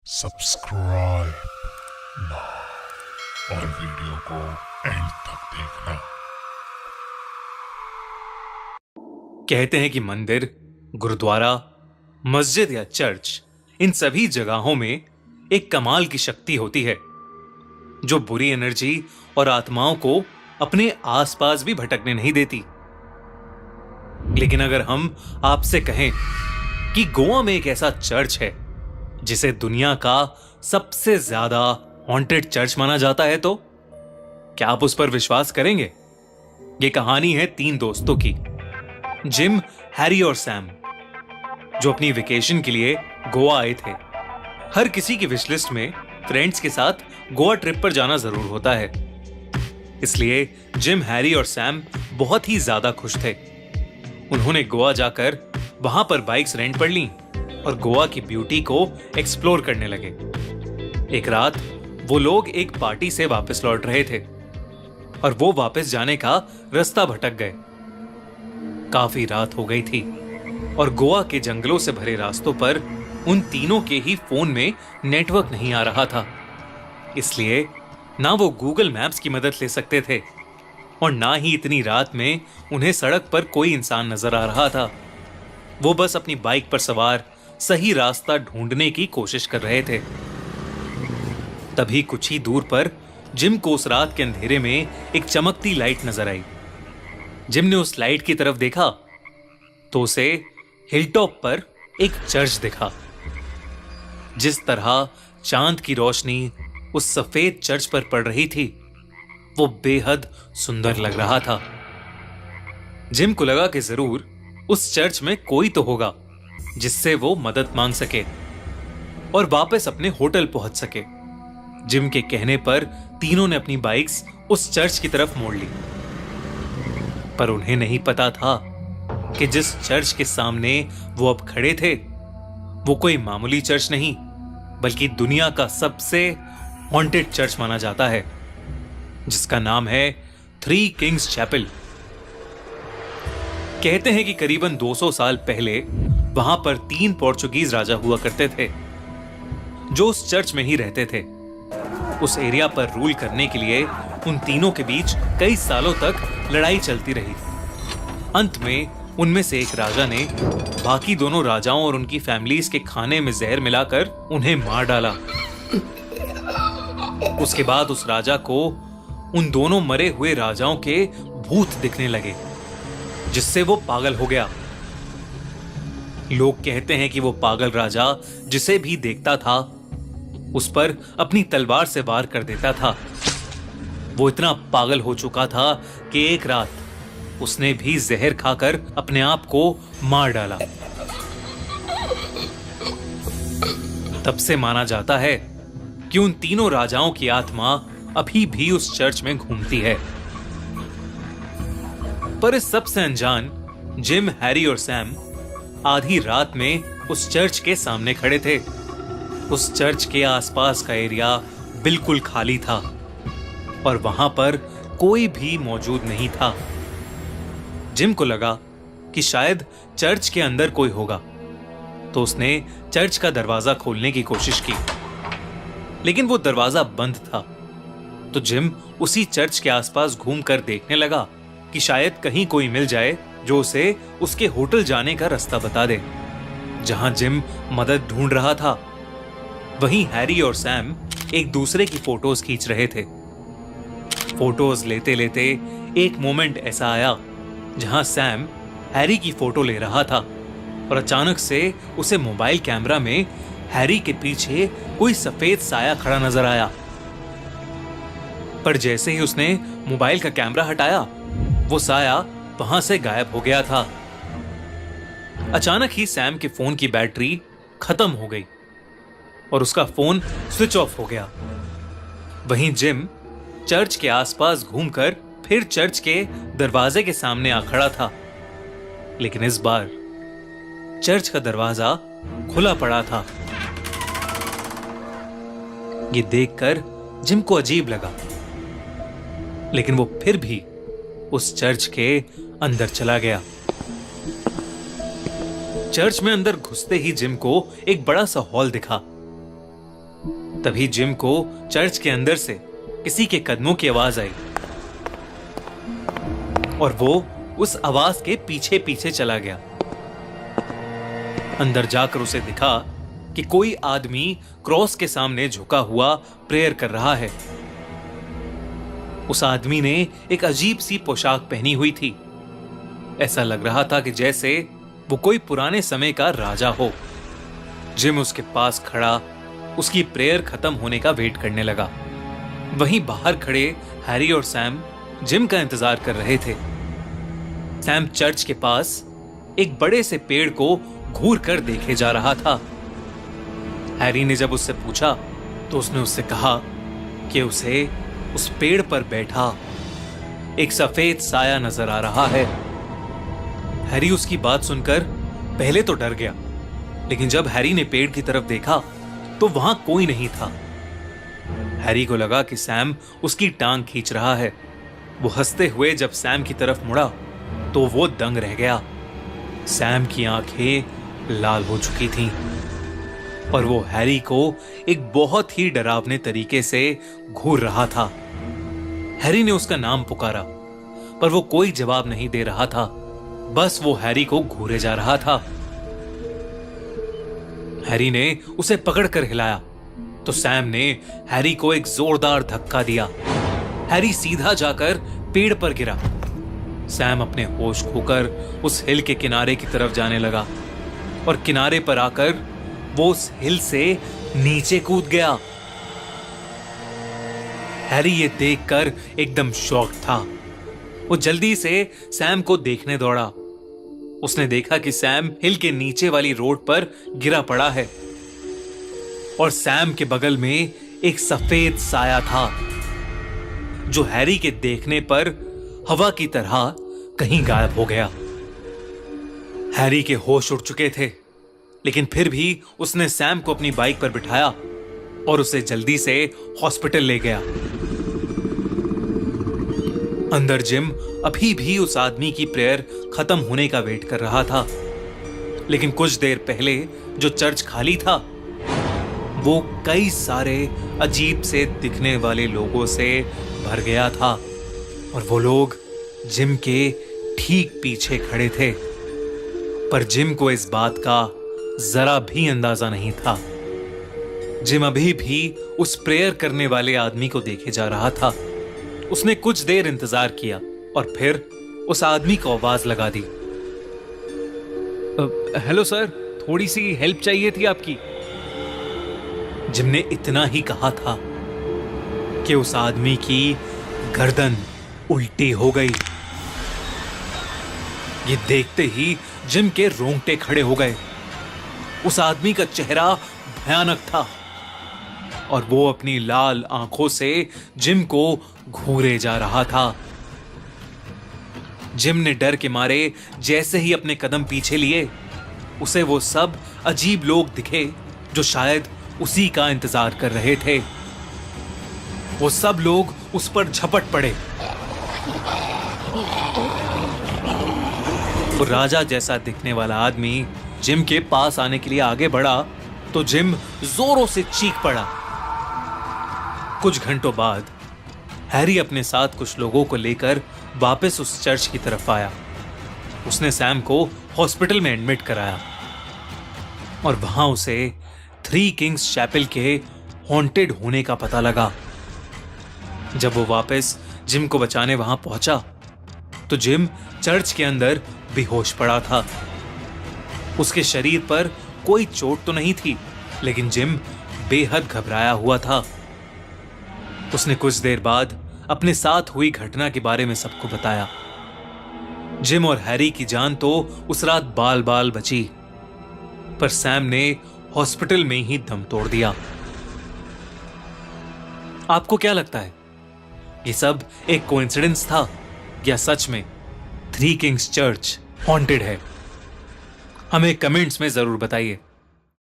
Subscribe now और video को and तक देखना। कहते हैं कि मंदिर, गुरुद्वारा, मस्जिद या चर्च, इन सभी जगहों में एक कमाल की शक्ति होती है जो बुरी एनर्जी और आत्माओं को अपने आसपास भी भटकने नहीं देती। लेकिन अगर हम आपसे कहें कि गोवा में एक ऐसा चर्च है जिसे दुनिया का सबसे ज्यादा हॉन्टेड चर्च माना जाता है, तो क्या आप उस पर विश्वास करेंगे? यह कहानी है 3 दोस्तों की, जिम, हैरी और सैम, जो अपनी वेकेशन के लिए गोवा आए थे। हर किसी की विश लिस्ट में फ्रेंड्स के साथ गोवा ट्रिप पर जाना जरूर होता है, इसलिए जिम, हैरी और सैम बहुत ही ज्यादा खुश थे। उन्होंने गोवा जाकर वहां पर बाइक्स रेंट पर लीं और गोवा की ब्यूटी को एक्सप्लोर करने लगे। एक रात वो लोग एक पार्टी से वापस लौट रहे थे और वो वापस जाने का रास्ता भटक गए। काफी रात हो गई थी और गोवा के जंगलों से भरे रास्तों पर उन तीनों के ही फोन में नेटवर्क नहीं आ रहा था, इसलिए ना वो गूगल मैप्स की मदद ले सकते थे और ना ही इतनी रात में उन्हें सड़क पर कोई इंसान नजर आ रहा था। वो बस अपनी बाइक पर सवार सही रास्ता ढूंढने की कोशिश कर रहे थे। तभी कुछ ही दूर पर जिम को उस रात के अंधेरे में एक चमकती लाइट नजर आई। जिम ने उस लाइट की तरफ देखा तो उसे हिलटॉप पर एक चर्च दिखा। जिस तरह चांद की रोशनी उस सफेद चर्च पर पड़ रही थी, वो बेहद सुंदर लग रहा था। जिम को लगा कि जरूर उस चर्च में कोई तो होगा जिससे वो मदद मांग सके और वापस अपने होटल पहुंच सके। जिम के कहने पर तीनों ने अपनी बाइक्स उस चर्च की तरफ मोड़ ली, पर उन्हें नहीं पता था कि जिस चर्च के सामने वो अब खड़े थे, वो कोई मामूली चर्च नहीं बल्कि दुनिया का सबसे हॉन्टेड चर्च माना जाता है, जिसका नाम है 3 किंग्स चैपल। कहते हैं कि करीबन 200 साल पहले वहां पर 3 पोर्चुगीज राजा हुआ करते थे जो उस चर्च में ही रहते थे। उस एरिया पर रूल करने के लिए उन तीनों के बीच कई सालों तक लड़ाई चलती रही। अंत में उनमें से एक राजा ने बाकी दोनों राजाओं और उनकी फैमिलीज के खाने में जहर मिलाकर उन्हें मार डाला। उसके बाद उस राजा को उन दोनों मरे हुए राजाओं के भूत दिखने लगे, जिससे वो पागल हो गया। लोग कहते हैं कि वो पागल राजा जिसे भी देखता था उस पर अपनी तलवार से वार कर देता था। वो इतना पागल हो चुका था कि एक रात उसने भी जहर खाकर अपने आप को मार डाला। तब से माना जाता है कि उन तीनों राजाओं की आत्मा अभी भी उस चर्च में घूमती है। पर इस सबसे अनजान जिम, हैरी और सैम आधी रात में उस चर्च के सामने खड़े थे। उस चर्च के आसपास का एरिया बिल्कुल खाली था और वहां पर कोई भी मौजूद नहीं था। जिम को लगा कि शायद चर्च के अंदर कोई होगा, तो उसने चर्च का दरवाजा खोलने की कोशिश की, लेकिन वो दरवाजा बंद था। तो जिम उसी चर्च के आसपास घूमकर देखने लगा कि शायद कहीं कोई मिल जाए जो उसे उसके होटल जाने का रास्ता बता दे, जहां जिम मदद ढूंढ रहा था। वहीं हैरी और सैम एक दूसरे की फोटोज खींच रहे थे। फोटोज लेते लेते एक मोमेंट ऐसा आया जहां सैम हैरी की फोटो ले रहा था और अचानक से उसे मोबाइल कैमरा में हैरी के पीछे कोई सफेद साया खड़ा नजर आया। पर जैसे ही उसने मोबाइल का कैमरा हटाया, वो साया वहां से गायब हो गया था। अचानक ही सैम के फोन की बैटरी खत्म हो गई और उसका फोन स्विच ऑफ हो गया। वहीं जिम चर्च के आसपास घूमकर फिर चर्च के दरवाजे के सामने आ खड़ा था, लेकिन इस बार चर्च का दरवाजा खुला पड़ा था। ये देखकर जिम को अजीब लगा, लेकिन वो फिर भी उस चर्च के अंदर चला गया। चर्च में अंदर घुसते ही जिम को एक बड़ा सा हॉल दिखा तभी जिम को चर्च के अंदर से किसी के कदमों की आवाज आई और वो उस आवाज के पीछे पीछे चला गया। अंदर जाकर उसे दिखा कि कोई आदमी क्रॉस के सामने झुका हुआ प्रेयर कर रहा है। उस आदमी ने एक अजीब सी पोशाक पहनी हुई थी। ऐसा लग रहा था कि जैसे वो कोई पुराने समय का राजा हो। जिम उसके पास खड़ा उसकी प्रेयर खत्म होने का वेट करने लगा। वहीं बाहर खड़े हैरी और सैम जिम का इंतजार कर रहे थे। सैम चर्च के पास एक बड़े से पेड़ को घूर कर देखे जा रहा था। हैरी ने जब उससे पूछा तो उसने उससे कहा कि उसे उस पेड़ पर बैठा एक सफेद साया नजर आ रहा है। हैरी उसकी बात सुनकर पहले तो डर गया, लेकिन जब हैरी ने पेड़ की तरफ देखा तो वहां कोई नहीं था। हैरी को लगा कि सैम उसकी टांग खींच रहा है। वो हंसते हुए जब सैम की तरफ मुड़ा तो वो दंग रह गया। सैम की आंखें लाल हो चुकी थीं और वो हैरी को एक बहुत ही डरावने तरीके से घूर रहा था। हैरी ने उसका नाम पुकारा पर वो कोई जवाब नहीं दे रहा था। बस वो हैरी को घूरे जा रहा था। हैरी ने उसे पकड़कर हिलाया तो सैम ने हैरी को एक जोरदार धक्का दिया। हैरी सीधा जाकर पेड़ पर गिरा। सैम अपने होश खोकर उस हिल के किनारे की तरफ जाने लगा और किनारे पर आकर वो उस हिल से नीचे कूद गया। हैरी ये देखकर एकदम शॉक था। वो जल्दी से सैम को देखने दौड़ा। उसने देखा कि सैम हिल के नीचे वाली रोड पर गिरा पड़ा है और सैम के बगल में एक सफेद साया था जो हैरी के देखने पर हवा की तरह कहीं गायब हो गया। हैरी के होश उड़ चुके थे, लेकिन फिर भी उसने सैम को अपनी बाइक पर बिठाया और उसे जल्दी से हॉस्पिटल ले गया। अंदर जिम अभी भी उस आदमी की प्रेयर खत्म होने का वेट कर रहा था, लेकिन कुछ देर पहले जो चर्च खाली था वो कई सारे अजीब से दिखने वाले लोगों से भर गया था और वो लोग जिम के ठीक पीछे खड़े थे। पर जिम को इस बात का जरा भी अंदाजा नहीं था। जिम अभी भी उस प्रेयर करने वाले आदमी को देखे जा रहा था। उसने कुछ देर इंतजार किया और फिर उस आदमी को आवाज लगा दी। हेलो सर, थोड़ी सी हेल्प चाहिए थी आपकी। जिम ने इतना ही कहा था कि उस आदमी की गर्दन उल्टी हो गई। ये देखते ही जिम के रोंगटे खड़े हो गए। उस आदमी का चेहरा भयानक था और वो अपनी लाल आंखों से जिम को घूरे जा रहा था। जिम ने डर के मारे जैसे ही अपने कदम पीछे लिए, उसे वो सब अजीब लोग दिखे जो शायद उसी का इंतजार कर रहे थे। वो सब लोग उस पर झपट पड़े। वो राजा जैसा दिखने वाला आदमी जिम के पास आने के लिए आगे बढ़ा तो जिम जोरों से चीख पड़ा। कुछ घंटों बाद हैरी अपने साथ कुछ लोगों को लेकर वापस उस चर्च की तरफ आया। उसने सैम को हॉस्पिटल में एडमिट कराया और वहां उसे थ्री किंग्स चैपल के हॉन्टेड होने का पता लगा। जब वो वापस जिम को बचाने वहां पहुंचा तो जिम चर्च के अंदर बेहोश पड़ा था। उसके शरीर पर कोई चोट तो नहीं थी, लेकिन जिम बेहद घबराया हुआ था। उसने कुछ देर बाद अपने साथ हुई घटना के बारे में सबको बताया। जिम और हैरी की जान तो उस रात बाल बाल बची, पर सैम ने हॉस्पिटल में ही दम तोड़ दिया। आपको क्या लगता है, ये सब एक कोइंसिडेंस था या सच में थ्री किंग्स चर्च हॉन्टेड है? हमें कमेंट्स में जरूर बताइए।